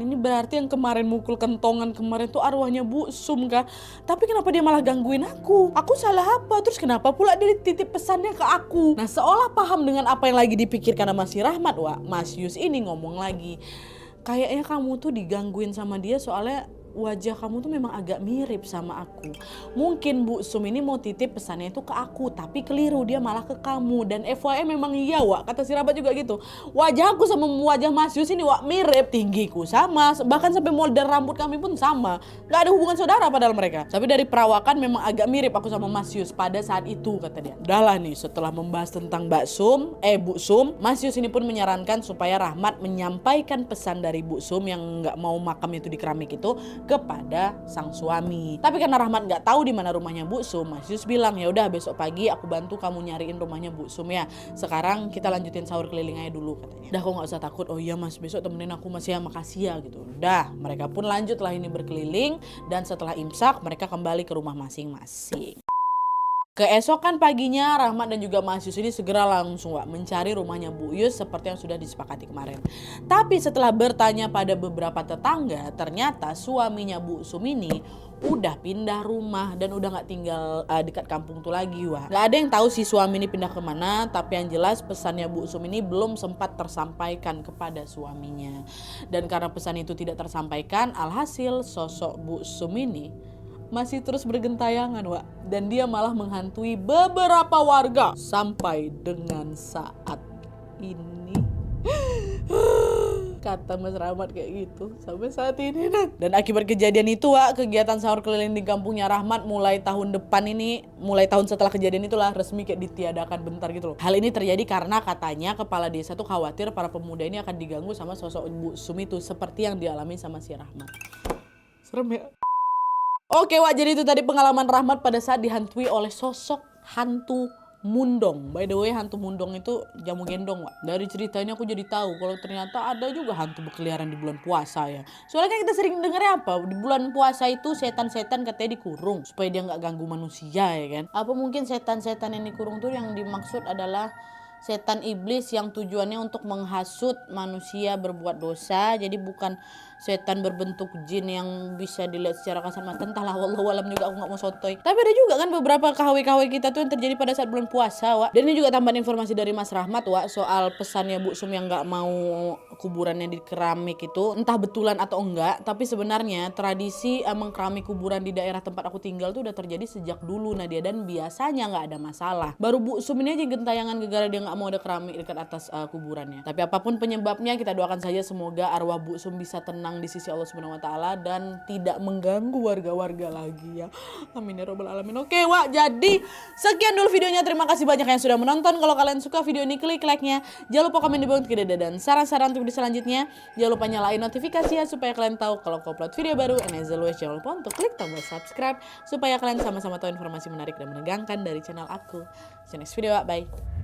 Ini berarti yang kemarin mukul kentongan kemarin tuh arwahnya Bu Sum kah? Tapi kenapa dia malah gangguin aku? Aku salah apa? Terus kenapa pula dia titip pesannya ke aku? Nah, seolah paham dengan apa yang lagi dipikirkan sama si Rahmat, wah, Mas Yus ini ngomong lagi. Kayaknya kamu tuh digangguin sama dia soalnya wajah kamu tuh memang agak mirip sama aku. Mungkin Bu Sum ini mau titip pesannya itu ke aku, tapi keliru, dia malah ke kamu. Dan FYI memang iya, Wak, kata si Rabat juga gitu. Wajahku sama wajah Mas Yus ini, Wak, mirip. Tinggiku sama, bahkan sampai model rambut kami pun sama. Gak ada hubungan saudara padahal mereka. Tapi dari perawakan memang agak mirip aku sama Mas Yus pada saat itu, kata dia. Udahlah nih, setelah membahas tentang Bu Sum, Mas Yus ini pun menyarankan supaya Rahmat menyampaikan pesan dari Bu Sum yang gak mau makam itu di keramik itu kepada sang suami. Tapi karena Rahmat nggak tahu di mana rumahnya Bu Sum, Mas Yus bilang, ya udah besok pagi aku bantu kamu nyariin rumahnya Bu Sum ya. Sekarang kita lanjutin sahur keliling aja dulu, katanya. Udah, kok nggak usah takut. Oh iya Mas, besok temenin aku Mas ya, makasih ya gitu. Udah, mereka pun lanjutlah ini berkeliling dan setelah imsak mereka kembali ke rumah masing-masing. Keesokan paginya Rahmat dan juga Mas Yus ini segera langsung mencari rumahnya Bu Yus seperti yang sudah disepakati kemarin. Tapi setelah bertanya pada beberapa tetangga, ternyata suaminya Bu Sum ini udah pindah rumah dan udah gak tinggal dekat kampung tuh lagi, wah. Gak ada yang tahu si suami ini pindah kemana, tapi yang jelas pesannya Bu Sum ini belum sempat tersampaikan kepada suaminya. Dan karena pesan itu tidak tersampaikan, alhasil sosok Bu Sum ini masih terus bergentayangan, Wak. Dan dia malah menghantui beberapa warga sampai dengan saat ini. Kata Mas Rahmat kayak gitu sampai saat ini. Dan akibat kejadian itu, Wak, kegiatan sahur keliling di kampungnya Rahmat mulai tahun depan ini, mulai tahun setelah kejadian itulah resmi kayak ditiadakan bentar gitu loh. Hal ini terjadi karena katanya kepala desa tuh khawatir para pemuda ini akan diganggu sama sosok Bu Sum itu seperti yang dialami sama si Rahmat. Serem ya. Oke, Wak, jadi itu tadi pengalaman Rahmat pada saat dihantui oleh sosok hantu mundong. By the way, hantu mundong itu jamu gendong, Wak. Dari cerita ini aku jadi tahu kalau ternyata ada juga hantu berkeliaran di bulan puasa ya. Soalnya kan kita sering dengar apa, di bulan puasa itu setan-setan katanya dikurung supaya dia nggak ganggu manusia ya kan. Apa mungkin setan-setan yang dikurung tuh yang dimaksud adalah setan iblis yang tujuannya untuk menghasut manusia berbuat dosa. Jadi bukan setan berbentuk jin yang bisa dilihat secara kasat mata. Entahlah, wallahu alam juga, aku gak mau sotoy. Tapi ada juga kan beberapa KW-KW kita tuh yang terjadi pada saat bulan puasa, Wak. Dan ini juga tambahan informasi dari Mas Rahmat, Wak, soal pesannya Bu Sum yang gak mau kuburannya di keramik itu. Entah betulan atau enggak, tapi sebenarnya tradisi mengkeramik kuburan di daerah tempat aku tinggal tuh udah terjadi sejak dulu, Nadia. Dan biasanya gak ada masalah. Baru Bu Sum ini aja gentayangan gegara dia gak mau ada keramik dekat atas kuburannya. Tapi apapun penyebabnya, kita doakan saja semoga arwah Bu Sum bisa tenang di sisi Allah Subhanahu wa taala dan tidak mengganggu warga-warga lagi ya. Amin ya robbal alamin. Oke, Wak, jadi sekian dulu videonya. Terima kasih banyak yang sudah menonton. Kalau kalian suka video ini, klik like-nya. Jangan lupa komen di bawah dan saran-saran untuk video selanjutnya. Jangan lupa nyalain notifikasi ya supaya kalian tahu kalau aku upload video baru. And as always, jangan lupa untuk klik tombol subscribe supaya kalian sama-sama tahu informasi menarik dan menegangkan dari channel aku. See you next video, Wak. Bye.